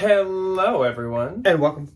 Hello, everyone. And welcome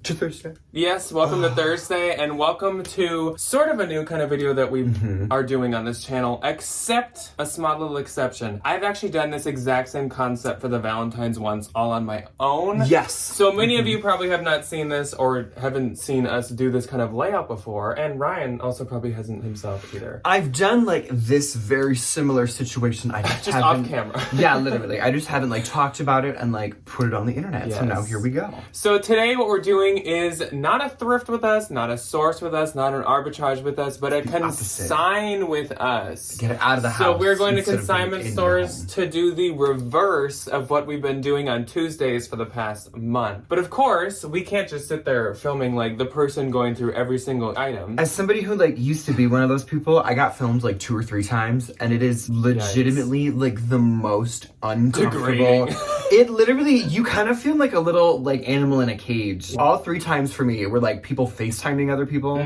to Thursday. Yes, welcome to Thursday, and welcome to sort of a new kind of video that we are doing on this channel, except a small little exception. I've actually done this exact same concept for the Valentines once, all on my own. Yes. So many of you probably have not seen this or haven't seen us do this kind of layout before, and Ryan also probably hasn't himself either. I've done like this very similar situation. I just off camera. Yeah, literally. I just haven't like talked about it and like put it on the internet. Yes. So now here we go. So today what we're doing is not a thrift with us, not a source with us, not an arbitrage with us, but a consign with us. Get it out of the house. So we're going to consignment stores to do the reverse of what we've been doing on Tuesdays for the past month. But of course, we can't just sit there filming like the person going through every single item. As somebody who like used to be one of those people, I got filmed like 2 or 3 times, and it is legitimately like the most uncomfortable. It literally, you kind of feel like a little like animal in a cage. All 3 times for me were like people FaceTiming other people.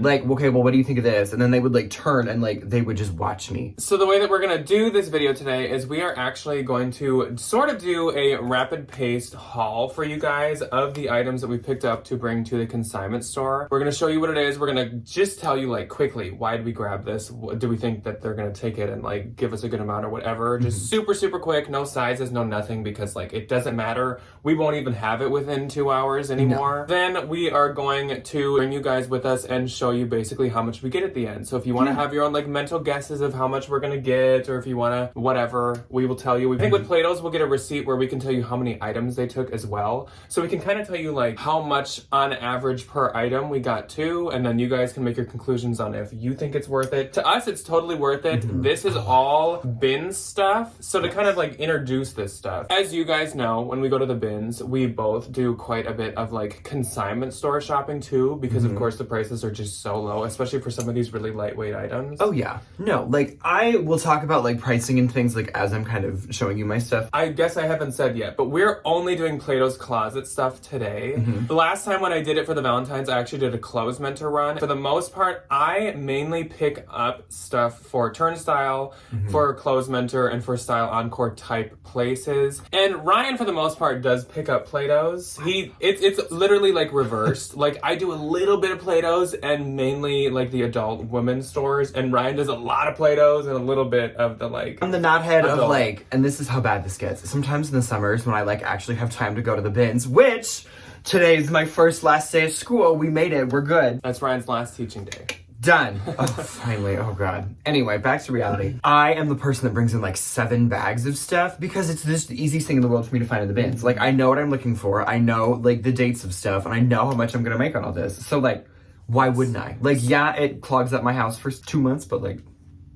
Like, okay, well, what do you think of this? And then they would like turn and like they would just watch me. So the way that we're gonna do this video today is we are actually going to sort of do a rapid paced haul for you guys of the items that we picked up to bring to the consignment store. We're gonna show you what it is. We're gonna just tell you like quickly, why did we grab this? Do we think that they're gonna take it and like give us a good amount or whatever? Just super, super quick, no sizes, no nothing, because like it doesn't matter. We won't even have it within 2 hours anymore. Then we are going to bring you guys with us and show you basically how much we get at the end. So if you want to have your own like mental guesses of how much we're gonna get, or if you want to whatever, we will tell you. I think with Platos we'll get a receipt where we can tell you how many items they took as well. So we can kind of tell you like how much on average per item we got to, and then you guys can make your conclusions on if you think it's worth it. To us, it's totally worth it. This is all bin stuff. So to kind of like introduce this stuff, as you guys know, when we go to the bins, we both do quite a bit of like consignment store shopping too, because of course the prices are just so low, especially for some of these really lightweight items. Oh yeah. No, like I will talk about like pricing and things like as I'm kind of showing you my stuff. I guess I haven't said yet, but we're only doing Plato's Closet stuff today. The last time when I did it for the Valentines, I actually did a clothes mentor run. For the most part, I mainly pick up stuff for Turnstile, for Clothes Mentor, and for Style Encore type places. And Ryan, for the most part, does pick up Plato's. It's literally like reversed. Like I do a little bit of Plato's and mainly like the adult women's stores, and Ryan does a lot of Plato's and a little bit of the like. I'm the knothead of like, and this is how bad this gets. Sometimes in the summers when I like actually have time to go to the bins, which today is my last day of school. We made it. We're good. That's Ryan's last teaching day. Done. Oh, finally. Oh, God. Anyway, back to reality. I am the person that brings in like 7 bags of stuff because it's just the easiest thing in the world for me to find in the bins. Like, I know what I'm looking for. I know, like, the dates of stuff, and I know how much I'm going to make on all this. So, like, why wouldn't I? Like, yeah, it clogs up my house for 2 months, but, like,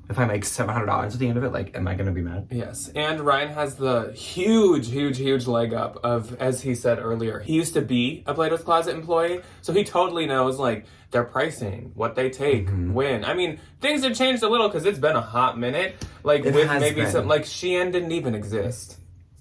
if I make $700 at the end of it, like, am I going to be mad? Yes. And Ryan has the huge leg up of, as he said earlier, he used to be a Plato's Closet employee, so he totally knows, like, their pricing, what they take, when. I mean, things have changed a little because it's been a hot minute. Like, with maybe some, like, Shein didn't even exist.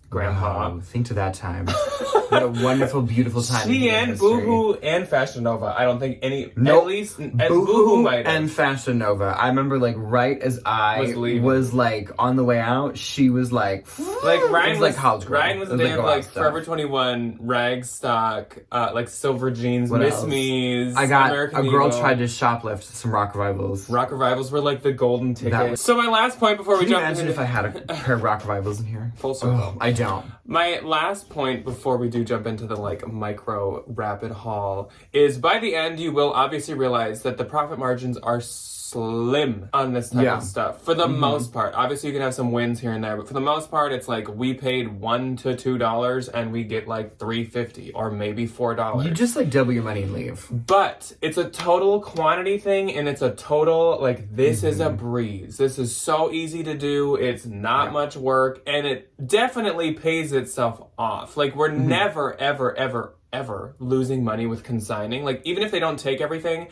Grandpa. Wow, think to that time. What a wonderful, beautiful time. Shein, Boohoo, and Fashion Nova. I don't think any, at least, Boohoo might have. And Fashion Nova. I remember, like, right as I was like, on the way out, she was like Ryan was like college girl. Ryan was a damn, like, Forever 21, rag stock, like, silver jeans, Miss Me's, I got American a girl Eagle. tried to shoplift some Rock Revivals. Rock Revivals were, like, the golden ticket. So my last point before we jump into... Can you imagine if I had a pair of Rock Revivals in here? Full circle. I don't. My last point before we do jump into the like micro rapid haul is by the end you will obviously realize that the profit margins are slim on this type of stuff for the most part. Obviously you can have some wins here and there, but for the most part it's like we paid $1 to $2 and we get like $3.50 or maybe $4. You just like double your money and leave. But it's a total quantity thing, and it's a total like this is a breeze. This is so easy to do. It's not much work, and it definitely pays itself off. Like we're never ever losing money with consigning. Like even if they don't take everything,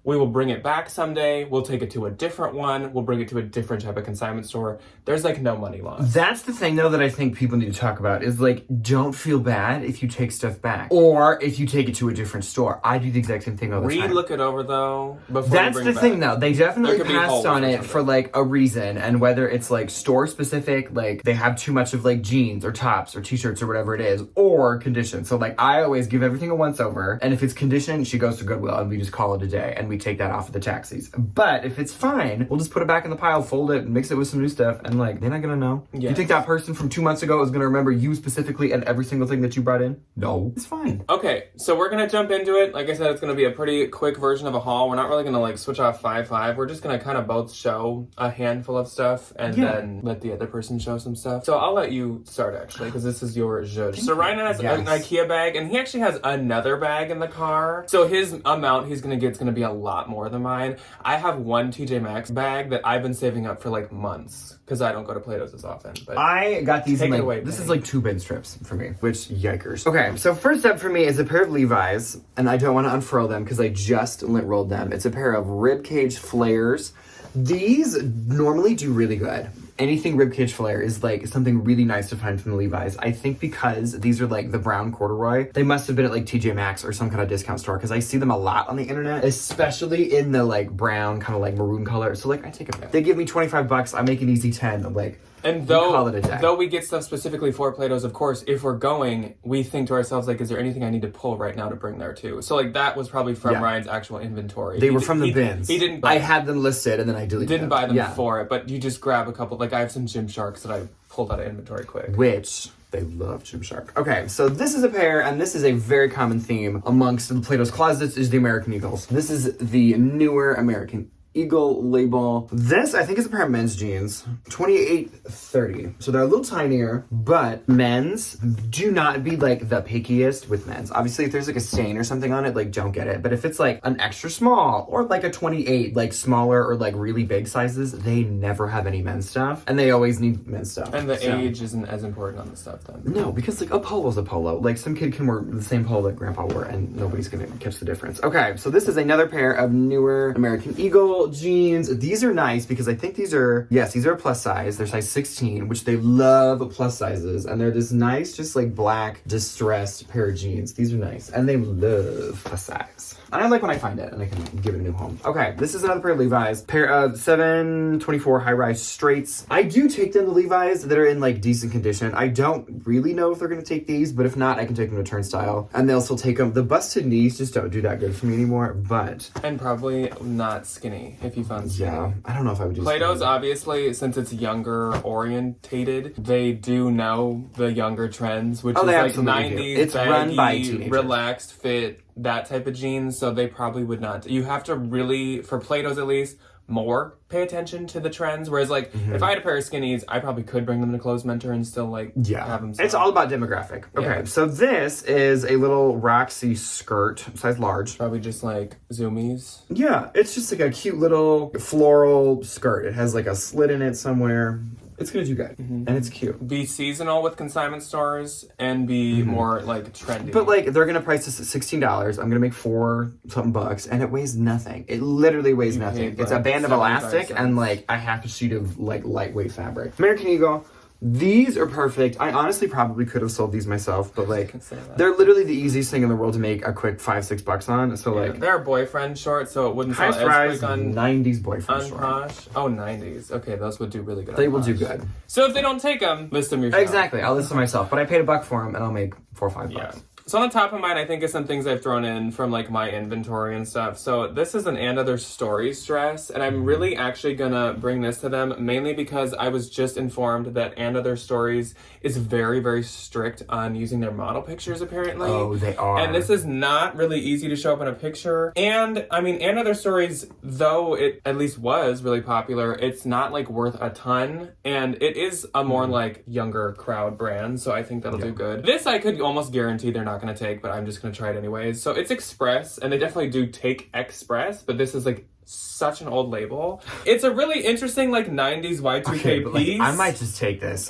We will bring it back someday. We'll take it to a different one. We'll bring it to a different type of consignment store. There's like no money lost. That's the thing though that I think people need to talk about is like, don't feel bad if you take stuff back or if you take it to a different store. I do the exact same thing all the time. Look it over though before That's you bring the it thing back. though. They definitely There could be passed holes on or it something. for like a reason, and whether it's like store specific, like they have too much of like jeans or tops or t-shirts or whatever it is, or condition. So like I always give everything a once over, and if it's condition, she goes to Goodwill and we just call it a day and we take that off of the taxis. But if it's fine, we'll just put it back in the pile, fold it, mix it with some new stuff, and like they're not gonna know. Yes. You think that person from 2 months ago is gonna remember you specifically and every single thing that you brought in? No, it's fine. Okay, so we're gonna jump into it. Like I said, it's gonna be a pretty quick version of a haul. We're not really gonna like switch off 5-5. We're just gonna kind of both show a handful of stuff and then let the other person show some stuff. So I'll let you start actually, because this is your judge. So Ryan has an IKEA bag, and he actually has another bag in the car. So his amount he's gonna get is gonna be a lot more than mine. I have one TJ Maxx bag that I've been saving up for like months because I don't go to Plato's as often. But I got these in take it like, away, this Penny. is like 2 bin strips for me, which yikers. Okay, so first up for me is a pair of Levi's, and I don't want to unfurl them because I just lint rolled them. It's a pair of ribcage flares. These normally do really good. Anything ribcage flare is like something really nice to find from the Levi's. I think because these are like the brown corduroy, they must have been at like TJ Maxx or some kind of discount store because I see them a lot on the internet, especially in the like brown kind of like maroon color. So like I take them. They give me $25. I make an easy 10. I'm like, and call it a day. though we get stuff specifically for Plato's, of course, if we're going, we think to ourselves, like, is there anything I need to pull right now to bring there too? So, like, that was probably from Ryan's actual inventory. They were from the bins. He didn't I had them listed and then I deleted didn't them. buy them for it, but you just grab a couple. Like, I have some Gymsharks that I pulled out of inventory quick. Which they love Gymshark. Okay, so this is a pair, and this is a very common theme amongst the Plato's closets, is the American Eagles. This is the newer American Eagle label. This, I think, is a pair of men's jeans. 28-30. So they're a little tinier, but men's, do not be like the pickiest with men's. Obviously, if there's like a stain or something on it, like don't get it. But if it's like an extra small or like a 28, like smaller or like really big sizes, they never have any men's stuff. And they always need men's stuff. And the age isn't as important on the stuff then. No, because like a polo's a polo. Like some kid can wear the same polo that grandpa wore and nobody's gonna catch the difference. Okay, so this is another pair of newer American Eagle jeans. These are nice because I think these are, yes, these are plus size. They're size 16, which they love plus sizes. And they're this nice, just like black, distressed pair of jeans. These are nice. And they love plus size. And I like when I find it and I can give it a new home. Okay, this is another pair of Levi's. Pair of 724 high-rise straights. I do take them to Levi's that are in like decent condition. I don't really know if they're gonna take these, but if not, I can take them to Turnstile. And they'll still take them. The busted knees just don't do that good for me anymore, but... And probably not skinny, if you found skinny. Yeah, I don't know if I would do Plato's, skinny. obviously, since it's younger orientated, they do know the younger trends, which is they like absolutely do. 90s, It's baggy, run by teenagers. relaxed fit, that type of jeans. So they probably would not. You have to really, for Plato's at least, more pay attention to the trends. Whereas, like, if I had a pair of skinnies, I probably could bring them to Clothes Mentor and still, like, have them. It's all about demographic. Okay, so this is a little Roxy skirt, size large. Probably just, like, zoomies. Yeah, it's just like a cute little floral skirt. It has like a slit in it somewhere. It's gonna do good, and it's cute. Be seasonal with consignment stores and be more, like, trendy. But like, they're gonna price this at $16. I'm gonna make $4-something, and it weighs nothing. It literally weighs nothing. It's a band of 75 elastic cents. and like a half a sheet of like lightweight fabric. American Eagle. These are perfect. I honestly probably could have sold these myself, but like, they're literally the easiest thing in the world to make a quick $5-6 on. So like, they're boyfriend shorts, so it wouldn't sell highest as rise quick on 90s boyfriend on short. Posh. Oh, 90s. Okay, those would do really good. They on will do Posh. good. So if they don't take them, list them yourself. Exactly. I'll list them myself, but I paid $1 for them, and I'll make $4 or $5. Yeah. So on the top of mine, I think is some things I've thrown in from like my inventory and stuff. So this is an And Other Stories dress, and I'm really actually gonna bring this to them mainly because I was just informed that And Other Stories is very, very strict on using their model pictures apparently. Oh, they are. And this is not really easy to show up in a picture. And I mean, And Other Stories, though it at least was really popular, it's not like worth a ton, and it is a more like younger crowd brand. So I think that'll do good. This I could almost guarantee they're not going to take, but I'm just going to try it anyways. So it's Express, and they definitely do take Express, but this is like such an old label. It's a really interesting like 90s Y2K but, piece. I might just take this.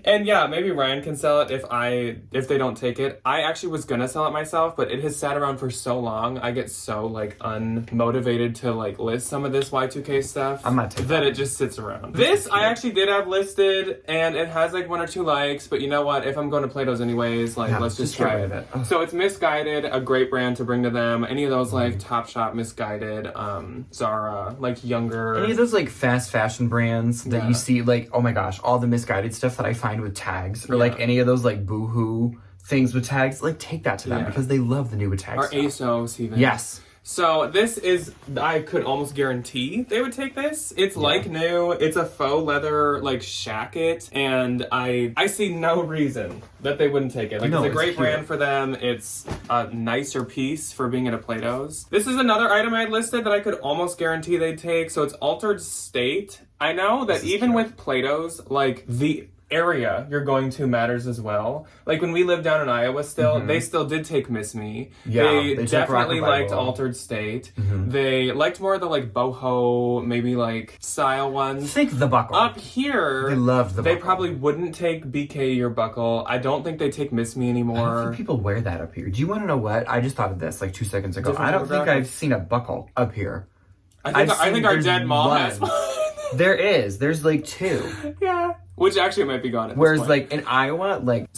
And yeah, maybe Ryan can sell it if they don't take it. I actually was gonna sell it myself, but it has sat around for so long. I get so like unmotivated to like list some of this Y2K stuff. I might take that it just sits around. This I actually did have listed, and it has like 1 or 2 likes. But you know what? If I'm going to Plato's anyways, like let's just try it. So it's Misguided, a great brand to bring to them. Any of those like Topshop, Misguided, Zara, like younger. Any of those like fast fashion brands that you see, like, oh my gosh, all the Misguided stuff that I find with tags, or like any of those like Boohoo things with tags, like take that to them because they love the new with tags. Or stuff. ASOS even. Yes. So this is, I could almost guarantee they would take this. It's like new. It's a faux leather like shacket, and I see no reason that they wouldn't take it. Like it's a great brand for them. It's a nicer piece for being at a Plato's. This is another item I had listed that I could almost guarantee they'd take. So it's Altered State. I know that even with Plato's, like the area you're going to matters as well. Like when we lived down in Iowa still, they still did take Miss Me. Yeah, they definitely liked Altered State. They liked more of the like boho, maybe like style ones. Think the buckle. Up here, they loved the buckle. They probably wouldn't take BK or buckle. I don't think they take Miss Me anymore. I don't think people wear that up here. Do you want to know what? I just thought of this like 2 seconds ago. I don't think I've seen a buckle up here. I think our dead mom has one. There's like 2. Yeah. Which actually might be gone at Whereas this point. like in Iowa, like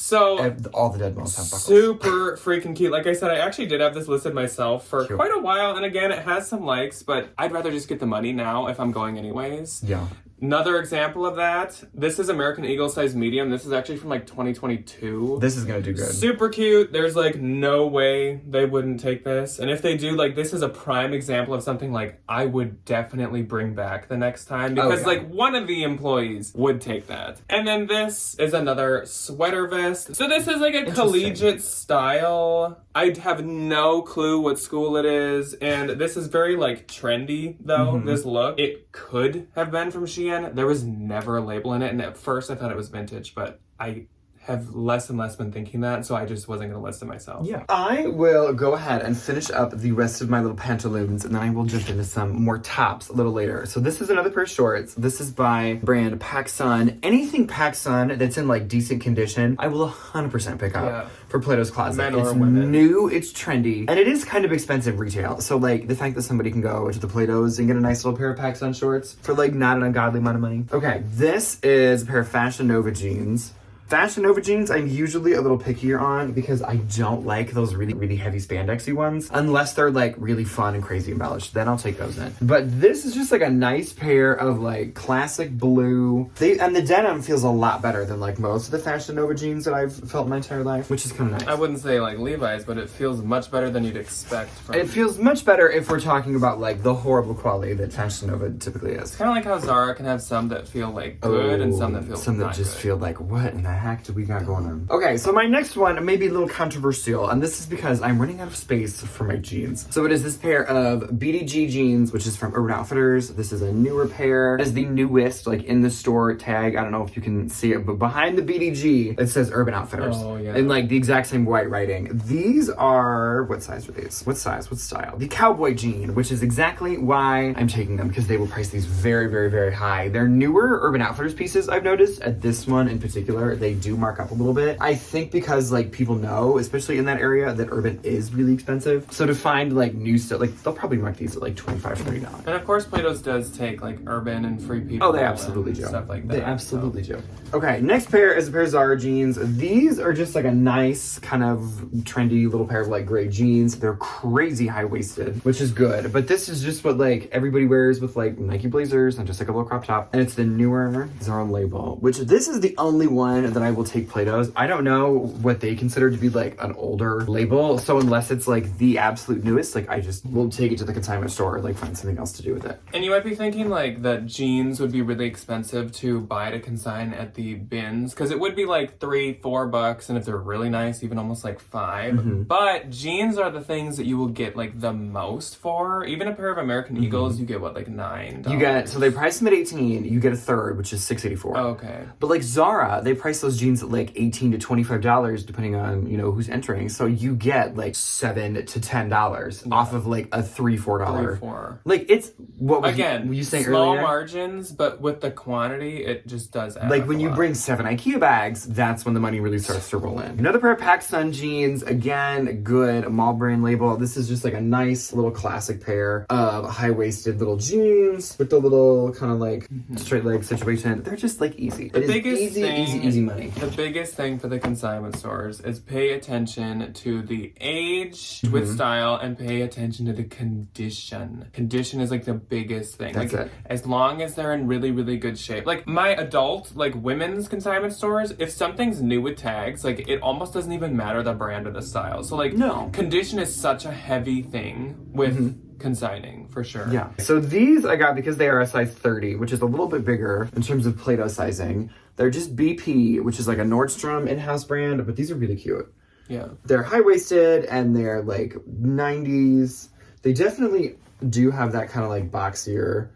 all the dead moms have buckles. Super freaking cute. Like I said, I actually did have this listed myself for quite a while. And again, it has some likes, but I'd rather just get the money now if I'm going anyways. Yeah. Another example of that, this is American Eagle size medium. This is actually from like 2022. This is gonna do good. Super cute. There's like no way they wouldn't take this. And if they do, like this is a prime example of something like I would definitely bring back the next time because like one of the employees would take that. And then this is another sweater vest. So this is like a collegiate style. I have no clue what school it is. And this is very like trendy though, this look. It could have been from Shein. There was never a label in it, and at first I thought it was vintage, but I have less and less been thinking that, so I just wasn't going to list it myself. Yeah. I will go ahead and finish up the rest of my little pantaloons, and then I will jump into some more tops a little later. So this is another pair of shorts. This is by brand PacSun. Anything PacSun that's in like decent condition, I will 100% pick up for Plato's Closet. Men it's or women. New, it's trendy, and it is kind of expensive retail. So like the fact that somebody can go to the Plato's and get a nice little pair of PacSun shorts for like not an ungodly amount of money. Okay, this is a pair of Fashion Nova jeans. Fashion Nova jeans, I'm usually a little pickier on because I don't like those really, really heavy spandexy ones unless they're like really fun and crazy embellished. Then I'll take those in. But this is just like a nice pair of like classic blue. And the denim feels a lot better than like most of the Fashion Nova jeans that I've felt my entire life, which is kind of nice. I wouldn't say like Levi's, but it feels much better than you'd expect. It feels much better if we're talking about like the horrible quality that Fashion Nova typically is. Kind of like how Zara can have some that feel like good and some that feel some that not just good. feel like what in the heck do we got going on? Okay, so my next one may be a little controversial, and this is because I'm running out of space for my jeans. So it is this pair of BDG jeans, which is from Urban Outfitters. This is a newer pair. It is the newest, like in the store tag. I don't know if you can see it, but behind the BDG, it says Urban Outfitters. Oh, yeah. In like the exact same white writing. These are, what size are these? What size? What style? The cowboy jean, which is exactly why I'm taking them, because they will price these very, very, very high. They're newer Urban Outfitters pieces, I've noticed. At this one in particular, they do mark up a little bit. I think because like people know, especially in that area, that Urban is really expensive. So to find like new stuff, like they'll probably mark these at like $25, $30. And of course, Plato's does take like Urban and Free People. Oh, they absolutely do. Stuff like that. They absolutely do. Okay, next pair is a pair of Zara jeans. These are just like a nice kind of trendy little pair of like gray jeans. They're crazy high-waisted, which is good. But this is just what like everybody wears with like Nike blazers and just like a little crop top. And it's the newer Zara label, which this is the only one that I will take Plato's. I don't know what they consider to be like an older label. So unless it's like the absolute newest, like I just will take it to the consignment store or like find something else to do with it. And you might be thinking like that jeans would be really expensive to buy to consign at the bins, because it would be like $3-4, and if they're really nice, even almost like $5. But jeans are the things that you will get like the most for. Even a pair of American Eagles, you get what, like $9? You get, so they price them at $18, you get a third, which is $6.84. Okay. But like Zara, they price those jeans at like $18 to $25, depending on, you know, who's entering. So you get like $7 to $10 off of like a $3-4. $4. Like it's what was again, you saying small earlier? margins, but with the quantity, it just does add Like up when a you lot. bring 7 IKEA bags, that's when the money really starts to roll in. Another pair of PacSun jeans, again, good mall brand label. This is just like a nice little classic pair of high-waisted little jeans with the little kind of like straight leg situation. They're just like easy. It is easy money. The biggest thing for the consignment stores is pay attention to the age with style and pay attention to the condition. Condition is like the biggest thing. That's like it. as long as they're in really, really good shape. Like my adult, like women's consignment stores, if something's new with tags, like it almost doesn't even matter the brand or the style. So like No. condition is such a heavy thing with consigning for sure. Yeah. So these I got because they are a size 30, which is a little bit bigger in terms of Platos sizing. They're just BP, which is like a Nordstrom in-house brand, but these are really cute. Yeah. They're high-waisted and they're like 90s. They definitely do have that kind of like boxier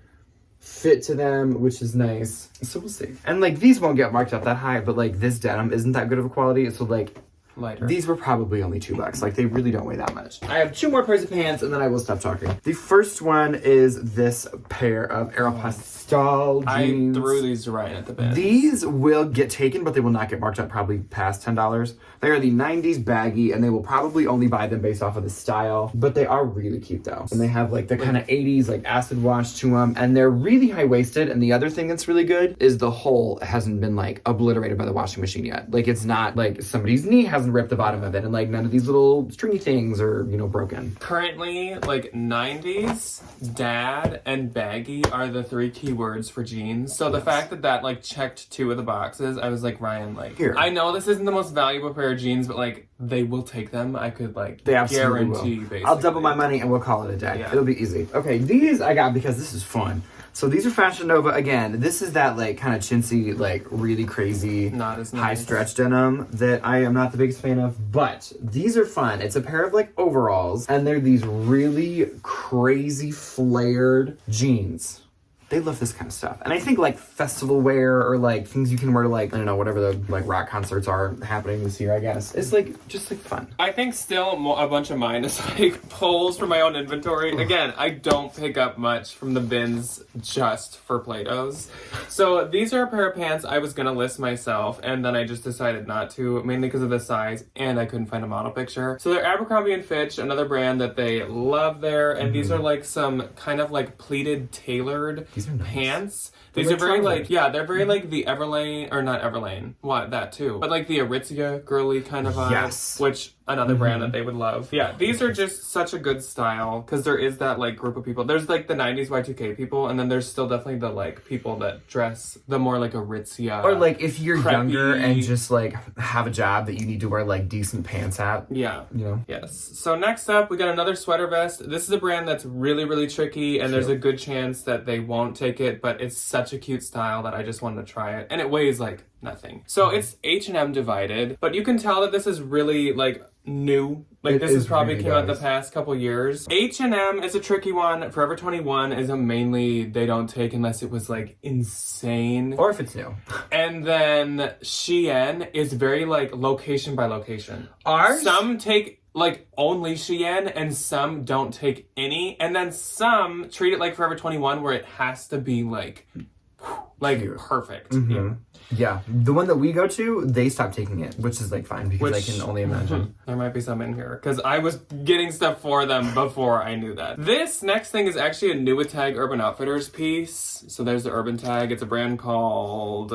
fit to them, which is nice. So we'll see. And like these won't get marked up that high, but like this denim isn't that good of a quality. So like Lighter. these were probably only $2. Like they really don't weigh that much. I have 2 more pairs of pants and then I will stop talking. The first one is this pair of Aeropostale jeans. I threw these right at the bin. These will get taken, but they will not get marked up probably past $10. They are the 90s baggy, and they will probably only buy them based off of the style, but they are really cute though. And they have like the kind of 80s like acid wash to them, and they're really high-waisted. And the other thing that's really good is the hole hasn't been like obliterated by the washing machine yet. Like it's not like somebody's knee hasn't ripped the bottom of it, and like none of these little stringy things are, you know, broken. Currently, like 90s, dad, and baggy are the 3 key words for jeans. So the fact that like checked 2 of the boxes, I was like, Ryan, like, Here. I know this isn't the most valuable pair of jeans, but like, they will take them. I could like They absolutely guarantee, will. basically. I'll double my money and we'll call it a day. Yeah. It'll be easy. Okay, these I got because this is fun. So these are Fashion Nova. Again, this is that like kind of chintzy, like really crazy Not as nice. high stretch denim that I am not the biggest fan of, but these are fun. It's a pair of like overalls and they're these really crazy flared jeans. They love this kind of stuff. And I think like festival wear or like things you can wear to like, I don't know, whatever the like rock concerts are happening this year, I guess. It's like just like fun. I think still a bunch of mine is like pulls from my own inventory. Again, I don't pick up much from the bins just for Platos. So these are a pair of pants I was gonna list myself, and then I just decided not to, mainly because of the size, and I couldn't find a model picture. So they're Abercrombie & Fitch, another brand that they love there, and these are like some kind of like pleated tailored These are nice. pants. They're These like are very trousers. like, yeah, they're very like the Everlane, or not Everlane, what, that too, but like the Aritzia girly kind of vibe, Yes. which another brand that they would love. Yeah, these are just such a good style, because there is that like group of people. There's like the 90s Y2K people, and then there's still definitely the like people that dress the more like Aritzia. Or like if you're preppy. younger and just like have a job that you need to wear like decent pants at, Yeah. you know. Yes. So next up, we got another sweater vest. This is a brand that's really, really tricky, and there's a good chance that they won't take it, but it's such a cute style that I just wanted to try it. And it weighs like nothing. So it's H&M divided, but you can tell that this is really like new. Like It this has is probably really came out the nice. past couple years. H&M is a tricky one. Forever 21 is a mainly they don't take unless it was like insane. Or if it's new. And then Shein is very like location by location. Ours? Some take like only Shein and some don't take any. And then some treat it like Forever 21 where it has to be like Cute. perfect. Mm-hmm. Yeah, the one that we go to, they stopped taking it, which is like fine because I can only imagine. There might be some in here because I was getting stuff for them before I knew that. This next thing is actually a new with Tag Urban Outfitters piece. So there's the Urban Tag. It's a brand called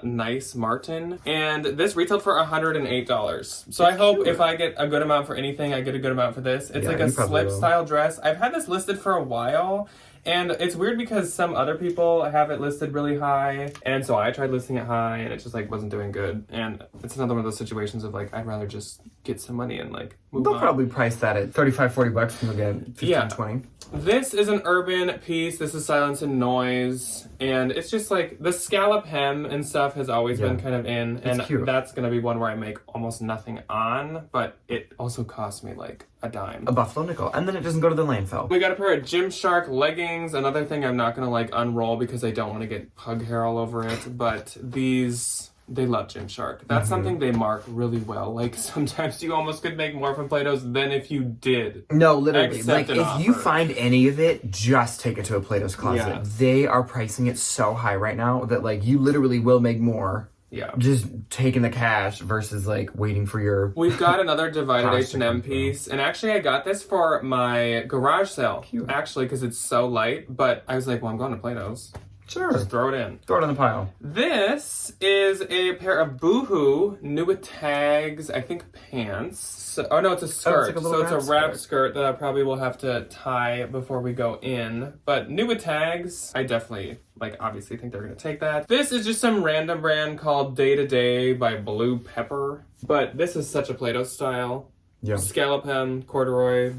Nice Martin, and this retailed for $108. So I hope if I get a good amount for anything, I get a good amount for this. It's Yeah, like a you probably slip will. style dress. I've had this listed for a while. And it's weird because some other people have it listed really high, and so I tried listing it high, and it just like wasn't doing good. And it's another one of those situations of like I'd rather just get some money and like move They'll on. probably price that at $35-40 and you'll get 15, Yeah. 20. This is an urban piece. This is Silence and Noise, and it's just like the scallop hem and stuff has always been kind of in, and cute. that's gonna be one where I make almost nothing on, but it also costs me like a dime. A buffalo nickel. And then it doesn't go to the landfill. We got a pair of Gymshark leggings. Another thing I'm not gonna like unroll because I don't want to get pug hair all over it. But these they love Gymshark. That's something they mark really well. Like, sometimes you almost could make more from Plato's than if you did. No, literally. Accept Like, an if you offer. find any of it, just take it to a Plato's Closet. Yeah. They are pricing it so high right now that, like, you literally will make more. Yeah. Just taking the cash versus, like, waiting for your... We've got another divided Plastic H&M info. piece. And actually, I got this for my garage sale. Cute. Actually, because it's so light. But I was like, well, I'm going to Plato's. Sure. Just throw it in. Throw it on the pile. This is a pair of Boohoo new with tags, I think pants. Oh no, it's a skirt. like a little So it's a wrap wrap skirt that I probably will have to tie before we go in. But new with tags, I definitely, like, obviously think they're gonna take that. This is just some random brand called Day to Day by Blue Pepper. But this is such a Play-Doh style. Yeah. Scallop hem, corduroy,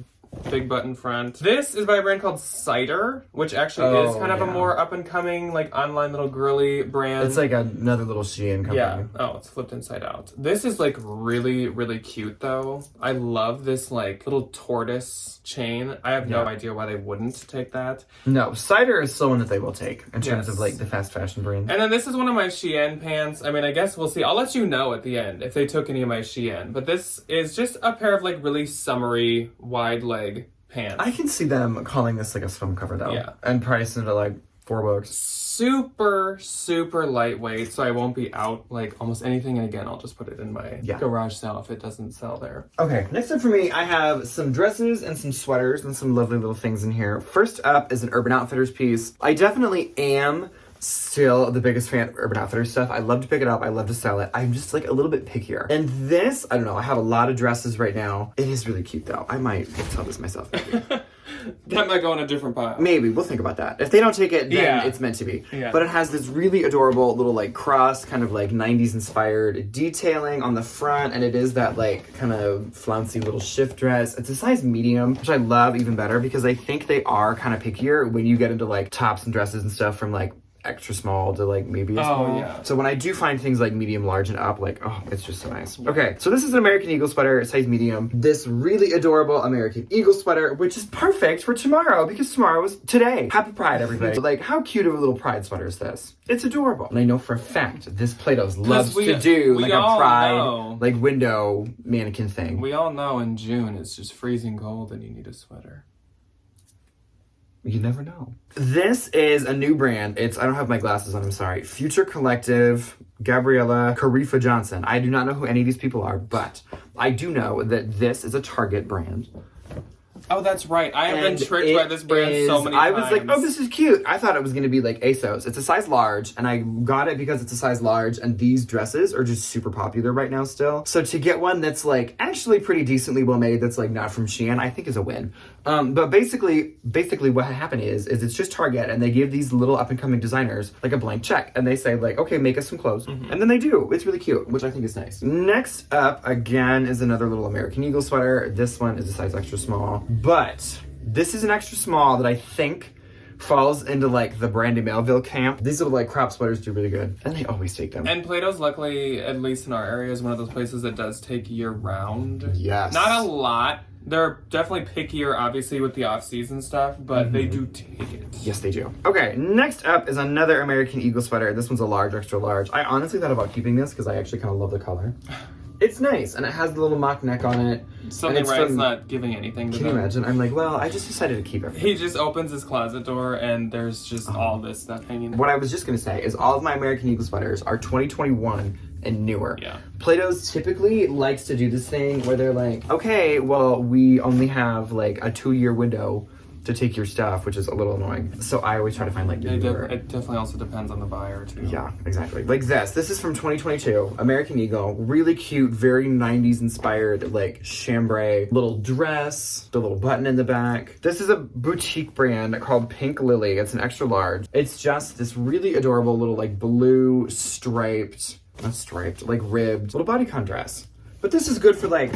big button front. This is by a brand called Cider, which actually is kind of a more up-and-coming, like, online little girly brand. It's like another little Shein company. Yeah. Oh, it's flipped inside out. This is, like, really, really cute, though. I love this, like, little tortoise chain. I have no idea why they wouldn't take that. No, Cider is still one that they will take in terms Yes. of, like, the fast fashion brand. And then this is one of my Shein pants. I mean, I guess we'll see. I'll let you know at the end if they took any of my Shein. But this is just a pair of, like, really summery, wide leg pants. I can see them calling this, like, a swim cover, though. Yeah. And pricing it at, like, $4. Super, super lightweight, so I won't be out, like, almost anything. And again, I'll just put it in my garage sale if it doesn't sell there. Okay, next up for me, I have some dresses and some sweaters and some lovely little things in here. First up is an Urban Outfitters piece. I definitely am still the biggest fan of Urban Outfitters stuff. I love to pick it up. I love to sell it. I'm just, like, a little bit pickier. And this, I don't know, I have a lot of dresses right now. It is really cute, though. I might sell this myself, maybe. That might go in a different pile. Maybe. We'll think about that. If they don't take it, then Yeah. it's meant to be. Yeah. But it has this really adorable little, like, cross, kind of, like, 90s inspired detailing on the front. And it is that, like, kind of flouncy little shift dress. It's a size medium, which I love even better because I think they are kind of pickier when you get into, like, tops and dresses and stuff from, like, extra small to, like, maybe a small. Yeah. So when I do find things like medium, large, and up, like, oh, it's just so nice. Okay, so this is an American Eagle sweater, size medium. This really adorable American Eagle sweater, which is perfect for tomorrow because tomorrow is today. Happy Pride, everybody. So, like, how cute of a little Pride sweater is this? It's adorable. And I know for a fact this Plato's loves to do, like, a Pride, like, window mannequin thing. We all know in June it's just freezing cold and you need a sweater. You never know. This is a new brand. I don't have my glasses on, I'm sorry. Future Collective, Gabriella Carifa Johnson. I do not know who any of these people are, but I do know that this is a Target brand. Oh, that's right. I have been And tricked by this brand so many I times. was like, oh, this is cute. I thought it was going to be like ASOS. It's a size large, and I got it because it's a size large, and these dresses are just super popular right now still. So to get one that's, like, actually pretty decently well made, that's, like, not from Shein, I think is a win. But basically what happened is it's just Target, and they give these little up-and-coming designers, like, a blank check, and they say, like, okay, make us some clothes. And then they do. It's really cute, which I think is nice. Next up, again, is another little American Eagle sweater. This one is a size extra small. But this is an extra small that I think falls into, like, the Brandy Melville camp. These little, like, crop sweaters do really good. And they always take them. And Plato's, luckily, at least in our area, is one of those places that does take year-round. Yes. Not a lot. They're definitely pickier, obviously, with the off-season stuff, but they do take it. Yes, they do. Okay, next up is another American Eagle sweater. This one's a large, extra large. I honestly thought about keeping this because I actually kind of love the color. It's nice, and it has the little mock neck on it. Something right, it's not giving anything to Can you them. imagine? I'm like, well, I just decided to keep it. He just opens his closet door, and there's just all this stuff hanging there. What I was just going to say is all of my American Eagle sweaters are 2021 and newer. Yeah. Plato's typically likes to do this thing where they're like, okay, well, we only have, like, a 2-year window to take your stuff, which is a little annoying. So I always try to find, like, the newer. It definitely also depends on the buyer, too. Yeah, exactly. Like this. This is from 2022. American Eagle. Really cute, very 90s inspired, like, chambray little dress, the little button in the back. This is a boutique brand called Pink Lily. It's an extra large. It's just this really adorable little, like, blue striped, not striped, like, ribbed little bodycon dress. But this is good for, like,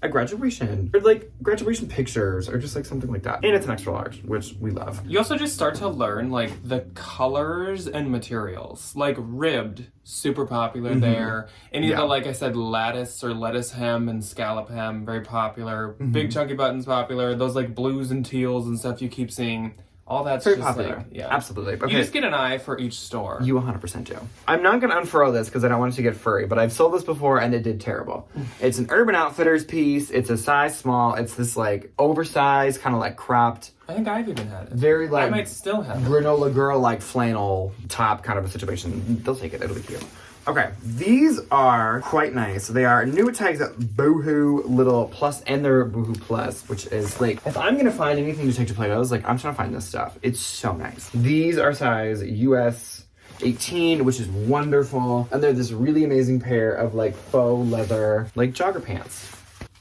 a graduation, or, like, graduation pictures, or just, like, something like that. And it's an extra large, which we love. You also just start to learn, like, the colors and materials. Like, ribbed, super popular there. Any of the, like I said, lattice or lettuce hem and scallop hem, very popular. Big chunky buttons popular. Those, like, blues and teals and stuff you keep seeing. all that's Very just popular. like, yeah. Absolutely. Okay. You just get an eye for each store. You 100% do. I'm not going to unfurl this because I don't want it to get furry, but I've sold this before and it did terrible. It's an Urban Outfitters piece. It's a size small. It's this like oversized, kind of like cropped. I think I've even had it. Very like I might still have it. granola girl like flannel top kind of a situation. They'll take it. It'll be cute. Okay, these are quite nice. They are new tags at Boohoo Little Plus, and they're Boohoo Plus, which is like, if I'm gonna find anything to take to Platos, like I'm trying to find this stuff. It's so nice. These are size US 18, which is wonderful. And they're this really amazing pair of like faux leather, like jogger pants.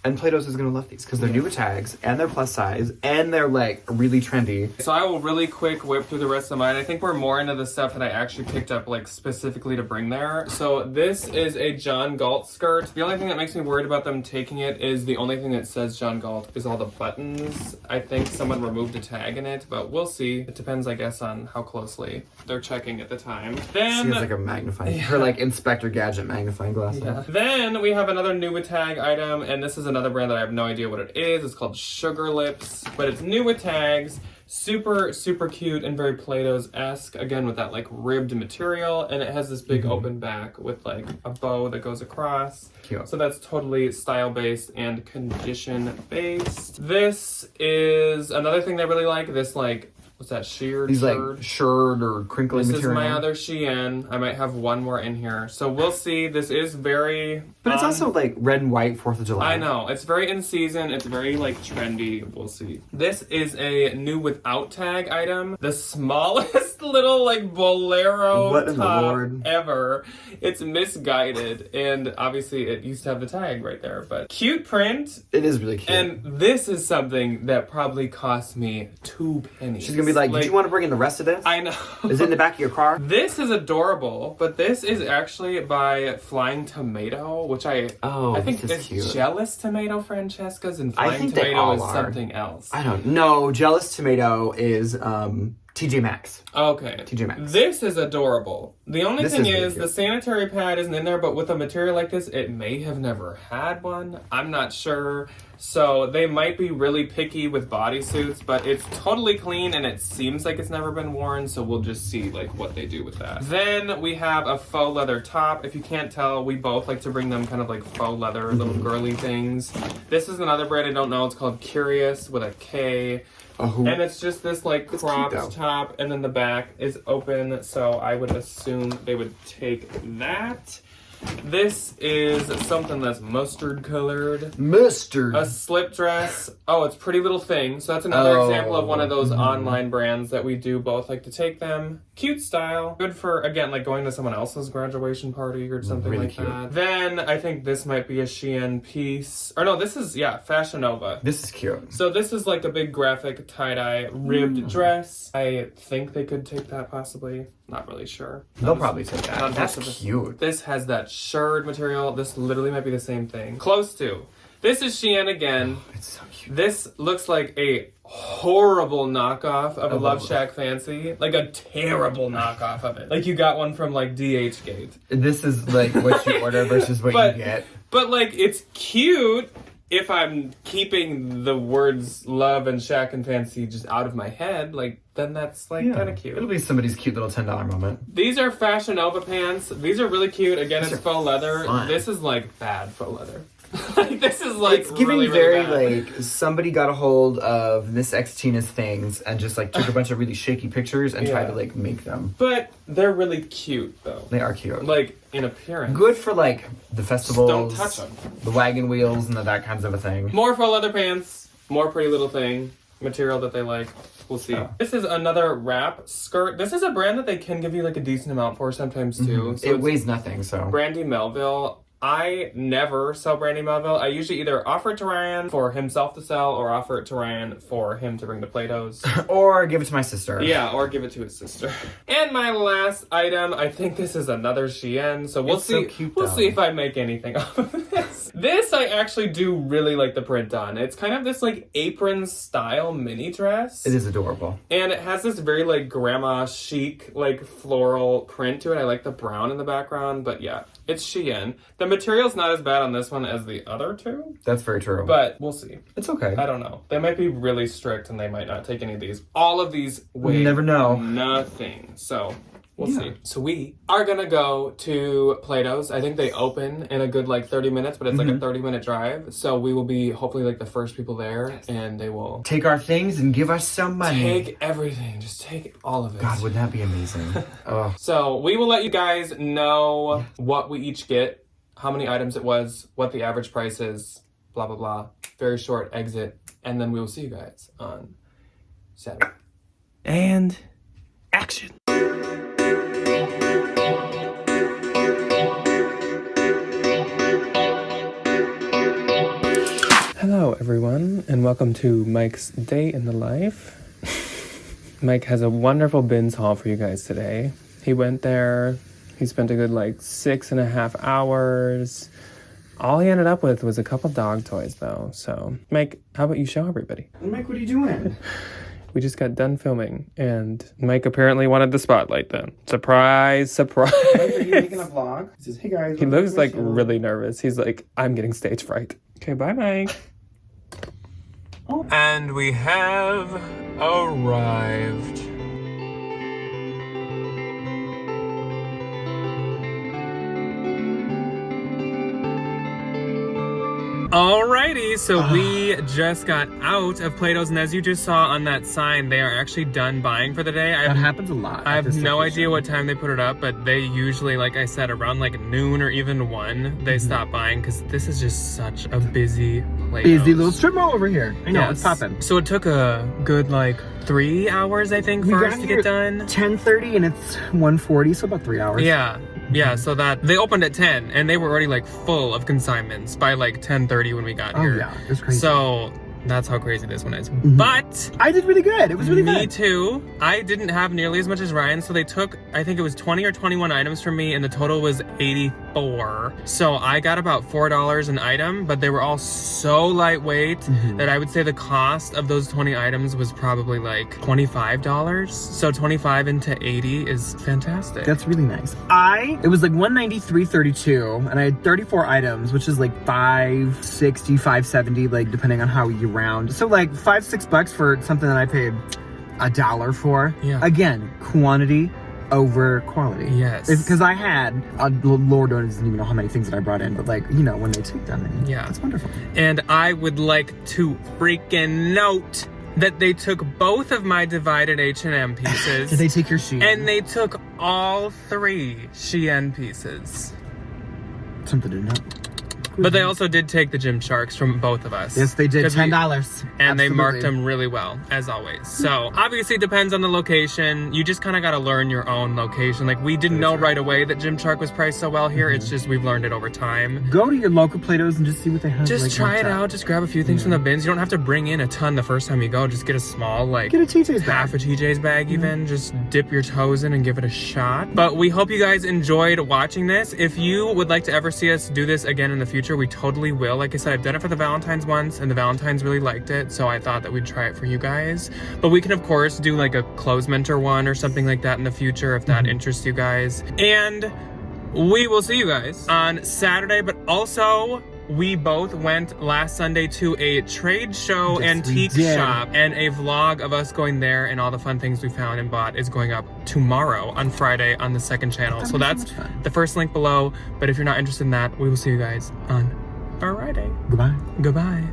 And Platos is gonna love these because they're new tags and they're plus size and they're like really trendy. So I will really quick whip through the rest of mine. I think we're more into the stuff that I actually picked up like specifically to bring there. So this is a John Galt skirt. The only thing that makes me worried about them taking it is the only thing that says John Galt is all the buttons. I think someone removed a tag in it, but we'll see. It depends, I guess, on how closely they're checking at the time. Then she has like a magnifying, her like Inspector Gadget magnifying glass. Yeah. Then we have another new tag item, and this is another brand that I have no idea what it is. It's called Sugar Lips, but it's new with tags. Super, super cute and very Platos-esque. Again, with that like ribbed material, and it has this big open back with like a bow that goes across. Cute. So that's totally style-based and condition-based. This is another thing that I really like. This like, what's that, sheared These shirred? like shirred or crinkly This material. is my other Shein. I might have one more in here. So we'll see. This is very... But it's also like red and white 4th of July. I know. It's very in season. It's very like trendy. We'll see. This is a new without tag item. The smallest little like bolero What in the top Lord? ever. It's misguided. And obviously it used to have the tag right there. But cute print. It is really cute. And this is something that probably cost me 2 pennies. She's gonna be like, did you want to bring in the rest of this? I know. Is it in the back of your car? This is adorable, but this is actually by Flying Tomato, which I think this is cute. Jealous Tomato Francesca's, and I Flying think they Tomato all is are. something else. I don't know. Jealous Tomato is TJ Maxx. Okay. TJ Maxx. This is adorable. The only This thing is really is cute. the sanitary pad isn't in there, but with a material like this, it may have never had one. I'm not sure. So they might be really picky with bodysuits, but it's totally clean and it seems like it's never been worn, so we'll just see like what they do with that. Then we have a faux leather top. If you can't tell, we both like to bring them kind of like faux leather, little girly things. This is another brand I don't know. It's called Curious with a K. Oh. And it's just this like It's cropped cute, though. top, and then the back is open, so I would assume they would take that. This is something that's mustard colored. Mustard. A slip dress. Oh, it's Pretty Little Thing. So that's another example of one of those online brands that we do both like to take them. Cute style. Good for, again, like going to someone else's graduation party or something Really like cute. that. Then I think this might be a Shein piece. Or no, this is, Fashion Nova. This is cute. So this is like a big graphic tie-dye ribbed dress. I think they could take that possibly. Not really sure. They'll probably take that. not That's much of a- cute. This has that shirred material. This literally might be the same thing. Close to. This is Shein again. It's so cute. This looks like a horrible knockoff of a Love Shack Fancy. Like a terrible knockoff of it. Like you got one from like DH Gate. This is like what you order versus what But- you get. But like it's cute if I'm keeping the words love and shack and fancy just out of my head, like then that's like kind of cute. It'll be somebody's cute little $10 moment. These are Fashion Nova pants. These are really cute. Again, These it's are faux leather. fun. This is like bad faux leather. Like this is like It's giving really, very really bad. like somebody got a hold of Miss X Tina's things and just like took a bunch of really shaky pictures and tried to like make them. But they're really cute though. They are cute. Like in appearance. Good for like the festivals. Don't touch them. The wagon wheels and that kinds of a thing. More faux leather pants. More Pretty Little Thing. Material that they like. We'll see. Oh. This is another wrap skirt. This is a brand that they can give you like a decent amount for sometimes too. So It it's weighs nothing, so. Brandy Melville. I never sell Brandy Melville. I usually either offer it to Ryan for himself to sell or offer it to Ryan for him to bring to Platos. Or give it to my sister. Yeah, or give it to his sister. And my last item, I think this is another Shein, so we'll It's so see. cute, we'll though. see if I make anything off of this. This I actually do really like the print on. It's kind of this like apron style mini dress. It is adorable. And it has this very like grandma chic like floral print to it. I like the brown in the background, but yeah, it's Shein. The material's not as bad on this one as the other two. That's very true. But we'll see. It's okay. I don't know. They might be really strict and they might not take any of these. All of these weigh You never know. nothing. So we'll see. So we are gonna go to Platos. I think they open in a good like 30 minutes, but it's like a 30-minute drive. So we will be hopefully like the first people there, and they will take our things and give us some money. Take everything. Just take all of it. God, wouldn't that be amazing? Oh. So we will let you guys know what we each get, how many items it was, what the average price is, blah, blah, blah. Very short exit. And then we will see you guys on Saturday. And action. Hello, everyone, and welcome to Mike's Day in the Life. Mike has a wonderful bins haul for you guys today. He went there. He spent a good, 6.5 hours. All he ended up with was a couple dog toys, though. So, Mike, how about you show everybody? Mike, what are you doing? We just got done filming, and Mike apparently wanted the spotlight then. Surprise, surprise. Mike, are you making a vlog? He says, hey, guys. He looks, really nervous. He's like, I'm getting stage fright. Okay, bye, Mike. Oh. And we have arrived. Alrighty, so we just got out of Plato's, and as you just saw on that sign, they are actually done buying for the day. That happens a lot. I have no idea what time they put it up, but they usually, like I said, around noon or even 1, they stop buying, because this is just such a busy Plato's. Busy little strip mall over here. I know, it's popping. So it took a good 3 hours, I think, for us to get done. 10:30 and it's 1:40, so about 3 hours. Yeah, so that they opened at 10 and they were already full of consignments by 10:30 when we got here. Oh yeah, it was crazy. So that's how crazy this one is. But I did really good. It was really good. Me too. I didn't have nearly as much as Ryan, so they took, I think it was 20 or 21 items from me, and the total was 84. So I got about $4 an item, but they were all so lightweight that I would say the cost of those 20 items was probably $25. So 25 into 80 is fantastic. That's really nice. It was $193.32, and I had 34 items, which is $560, $570, depending on how you round. So $5-6 for something that I paid $1 for. Yeah. Again, quantity over quality. Yes. Because I had, Lord doesn't even know how many things that I brought in, but when they take them in, yeah, it's wonderful. And I would like to freaking note that they took both of my divided H&M pieces. Did they take your Shein? And they took all 3 Shein pieces. Something to know. But they also did take the Gymsharks from both of us. Yes, they did. $10. And they marked them really well, as always. So, obviously, it depends on the location. You just kind of got to learn your own location. We didn't know right away that Gymshark was priced so well here. It's just we've learned it over time. Go to your local Plato's and just see what they have. Just try it out. Just grab a few things from the bins. You don't have to bring in a ton the first time you go. Just get a small, get a TJ's bag. Half a TJ's bag even. Just dip your toes in and give it a shot. But we hope you guys enjoyed watching this. If you would like to ever see us do this again in the future, we totally will. Like I said, I've done it for the Valentines once, and the Valentines really liked it, so I thought that we'd try it for you guys. But we can, of course, do a clothes mentor one or something like that in the future if that interests you guys. And we will see you guys on Saturday, but also we both went last Sunday to a trade show antique shop, and a vlog of us going there and all the fun things we found and bought is going up tomorrow on Friday on the second channel. So that's the first link below. But if you're not interested in that, we will see you guys on Friday. Goodbye. Goodbye.